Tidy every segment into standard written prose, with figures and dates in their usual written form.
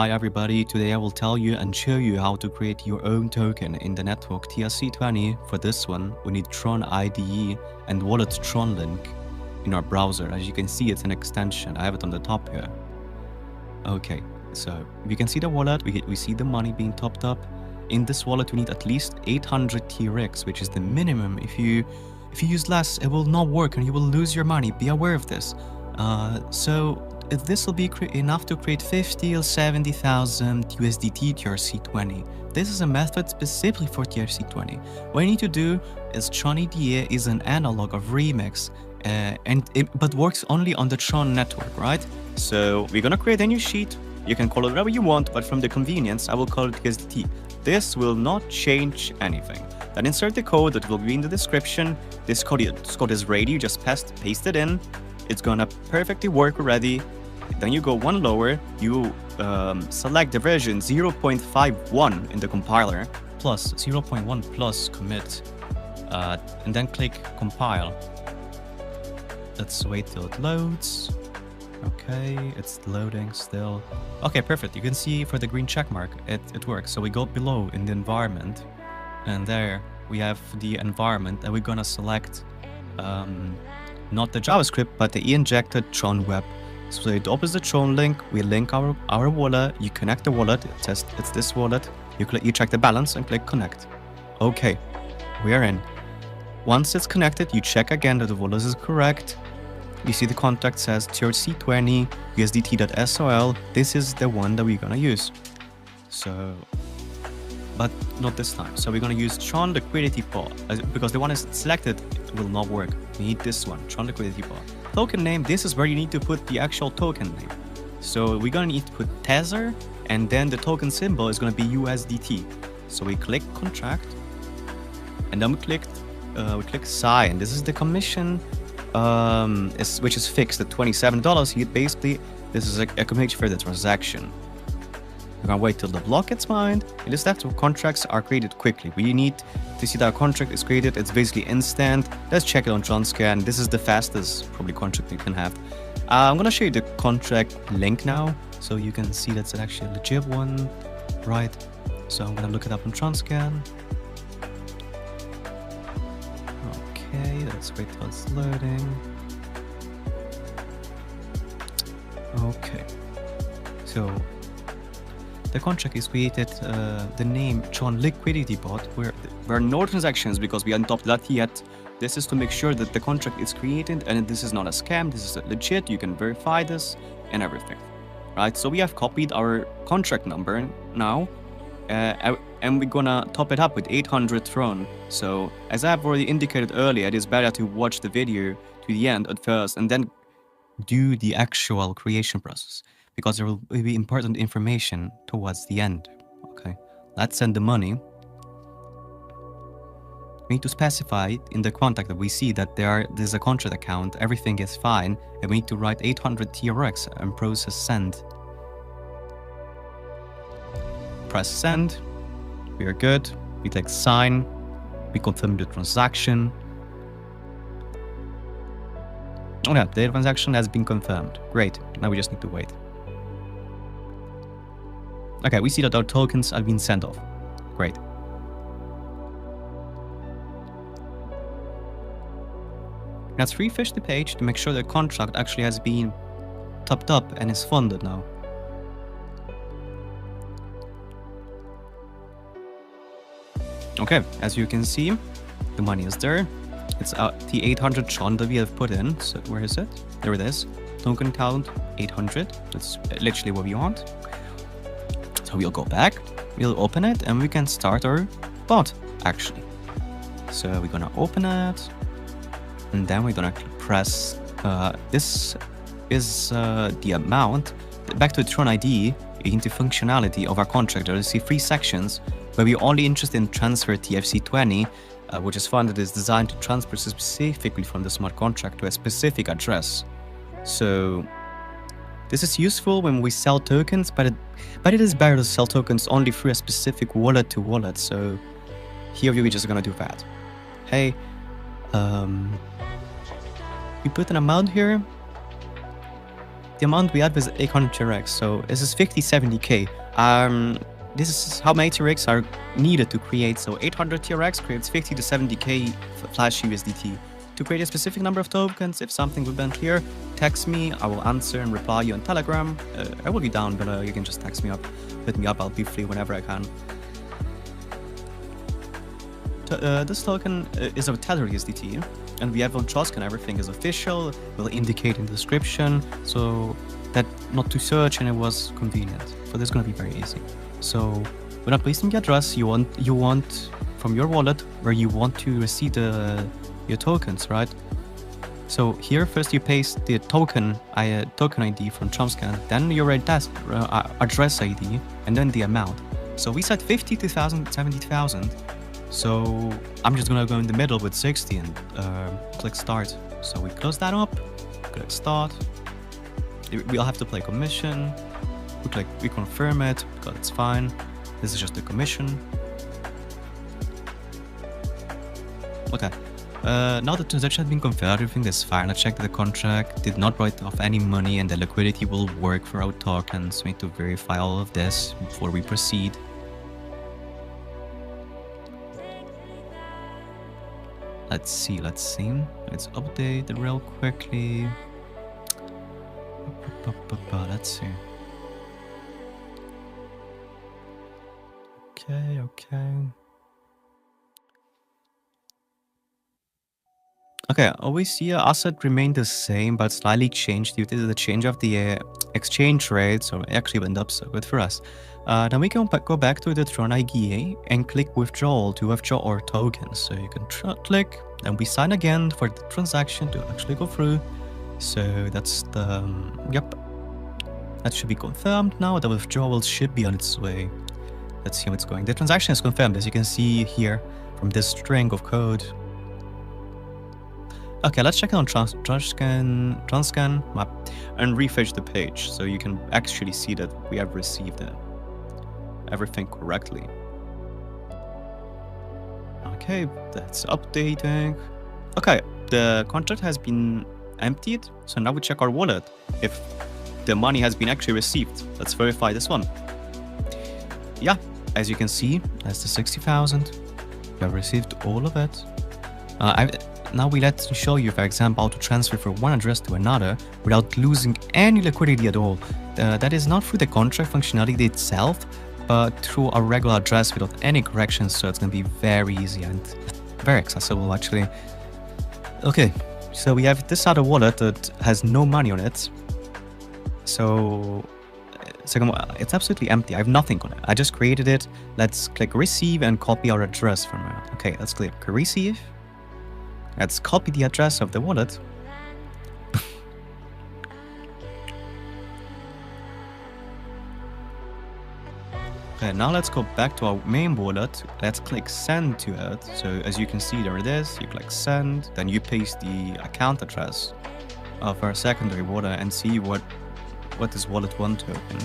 Hi everybody, today I will tell you and show you how to create your own token in the network TRC20. For this one, we need Tron IDE and wallet Tron link in our browser. As you can see, it's an extension. I have it on the top here. Okay, so you can see the wallet, we see the money being topped up. In this wallet, we need at least 800 TRX, which is the minimum. If you use less, it will not work and you will lose your money. Be aware of this. So if this will be enough to create 50 or 70,000 USDT TRC20. This is a method specifically for TRC20. What you need to do is Tron IDE is an analog of Remix, but works only on the Tron network, right? So we're gonna create a new sheet. You can call it whatever you want, but from the convenience, I will call it USDT. This will not change anything. Then insert the code that will be in the description. This code is ready. You just paste it in. It's gonna perfectly work already. Then you go one lower, you select the version 0.51 in the compiler, plus 0.1 plus commit, and then click compile. Let's wait till it loads. Okay, it's loading still. Okay, perfect. You can see for the green check mark, it works. So we go below in the environment, and there we have the environment, and we're gonna select not the JavaScript, but the injected Tron web. So it opens the Tron link, we link our wallet, you connect the wallet, it says it's this wallet, you check the balance and click connect. Okay, we are in. Once it's connected, you check again that the wallet is correct. You see the contract says TRC20 USDT.SOL. This is the one that we're gonna use. So, but not this time. So we're gonna use Tron Liquidity Pod, because the one is selected will not work. We need this one, Tron Liquidity Pod. Token name, this is where you need to put the actual token name. So we're gonna need to put Tether, and then the token symbol is gonna be USDT. So we click contract, and then we click sign. This is the commission, which is fixed at $27. Basically, this is a commission for the transaction. We're gonna wait till the block gets mined. In this step, contracts are created quickly. We need to see that our contract is created. It's basically instant. Let's check it on TronScan. This is the fastest probably contract you can have. I'm gonna show you the contract link now, so you can see that's actually a legit one, right? So I'm gonna look it up on TronScan. Okay, let's wait till it's loading. Okay, so the contract is created, the name Tron Liquidity Bot, where there are no transactions because we haven't adopted that yet. This is to make sure that the contract is created and this is not a scam, this is legit, you can verify this and everything. Right, so we have copied our contract number now, and we're gonna top it up with 800 Tron. So as I've already indicated earlier, it is better to watch the video to the end at first and then do the actual creation process, because there will be important information towards the end. Okay, let's send the money. We need to specify in the contract that we see that there's a contract account, everything is fine, and we need to write 800 TRX and process send. Press send, we are good, we click sign, we confirm the transaction. Oh yeah, the transaction has been confirmed. Great, now we just need to wait. Okay, we see that our tokens have been sent off. Great. Let's refresh the page to make sure the contract actually has been topped up and is funded now. Okay, as you can see, the money is there. It's the 800 Tron that we have put in. So where is it? There it is. Token count 800. That's literally what we want. So we'll go back, we'll open it, and we can start our bot, actually. So we're gonna open it, and then we're gonna press, this is the amount. Back to Tron IDE, into functionality of our contract, you see 3 sections, where we're only interested in transfer TRC20, which is fun that is designed to transfer specifically from the smart contract to a specific address. So this is useful when we sell tokens, but it is better to sell tokens only through a specific wallet to wallet. So here we're just gonna do that. Hey, we put an amount here. the amount we had was 800 TRX, so this is 70k. This is how many TRX are needed to create. So 800 TRX creates 50 to 70k Flash USDT. To create a specific number of tokens, if something will be unclear, text me. I will answer and reply you on Telegram. I will be down, but you can just text me up, hit me up. I'll be free whenever I can. This token is a Tether USDT, and we have on Trust, and everything is official. We'll indicate in the description, so that not to search, and it was convenient. So this is gonna be very easy. So when I'm pasting the address you want from your wallet where you want to receive your tokens, right? So here first you paste the token ID from Trumscan, then your address ID, and then the amount. So we said 50,000, 70,000. So I'm just gonna go in the middle with 60 and click start. So we close that up, click start. We'll have to play commission. We confirm it because it's fine. This is just the commission. Okay. Now the transaction has been confirmed, everything is fine. I checked the contract, did not write off any money, and the liquidity will work for our tokens. We need to verify all of this before we proceed. Let's see. Let's update it real quickly. Let's see. Okay. Okay, always see asset remained the same, but slightly changed due to the change of the exchange rate, so it actually went up, so good for us. Then we can go back to the Tron IDA and click withdrawal to withdraw our tokens. So you can click, then we sign again for the transaction to actually go through. So that's the, yep, that should be confirmed now. The withdrawal should be on its way. Let's see how it's going. The transaction is confirmed, as you can see here from this string of code. Okay, let's check out Trumscan map and refresh the page so you can actually see that we have received everything correctly. Okay, that's updating. Okay, the contract has been emptied, so now we check our wallet if the money has been actually received. Let's verify this one. Yeah, as you can see, that's the 60,000. We have received all of it. Now we let's show you, for example, how to transfer from one address to another without losing any liquidity at all. That is not through the contract functionality itself, but through a regular address without any corrections, so it's going to be very easy and very accessible, actually. Okay, so we have this other wallet that has no money on it. So it's absolutely empty. I have nothing on it. I just created it. Let's click receive and copy our address from it. Okay, let's click receive. Let's copy the address of the wallet. Okay, now let's go back to our main wallet. Let's click send to it. So as you can see, there it is. You click send, then you paste the account address of our secondary wallet and see what is wallet 1 token.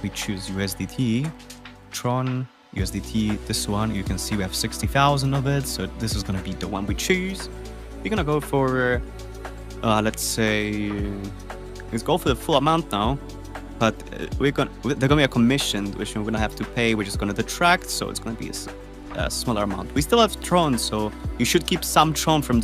We choose USDT, Tron, USDT. This one, you can see we have 60,000 of it. So this is going to be the one we choose. We're gonna go for, let's say, let's go for the full amount now. But there's gonna be a commission which we're gonna have to pay, which is gonna detract. So it's gonna be a smaller amount. We still have Tron, so you should keep some Tron from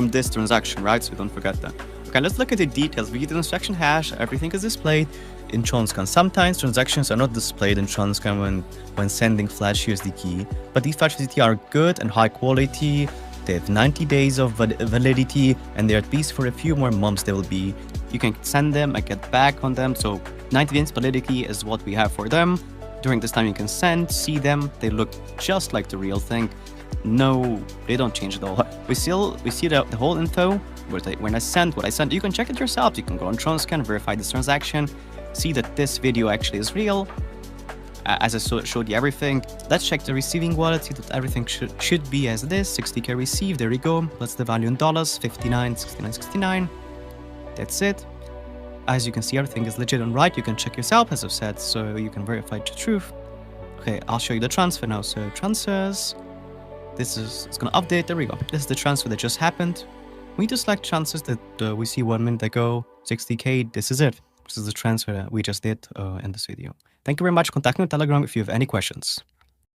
this transaction, right? So don't forget that. Okay, let's look at the details. We get the transaction hash. Everything is displayed in Trumscan. Sometimes transactions are not displayed in Trumscan when sending Flash USDT, but these Flash USDT are good and high quality. They have 90 days of validity, and they're at least for a few more months. They will be, you can send them and get back on them. So 90 days validity is what we have for them. During this time you can send, see them. They look just like the real thing. No, they don't change at all. We see the whole info. When I sent what I sent, you can check it yourself. You can go on Trumscan, verify this transaction, see that this video actually is real. As I showed you everything. Let's check the receiving wallet, see that everything should be as it is. 60k received, there we go. That's the value in dollars, 59.6969. That's it. As you can see, everything is legit and right. You can check yourself, as I've said, so you can verify the truth. Okay, I'll show you the transfer now. So transfers, it's gonna update, there we go. This is the transfer that just happened. We need to select transfers that we see 1 minute ago, 60k, this is it. This is the transfer that we just did in this video. Thank you very much. Contact me on Telegram if you have any questions.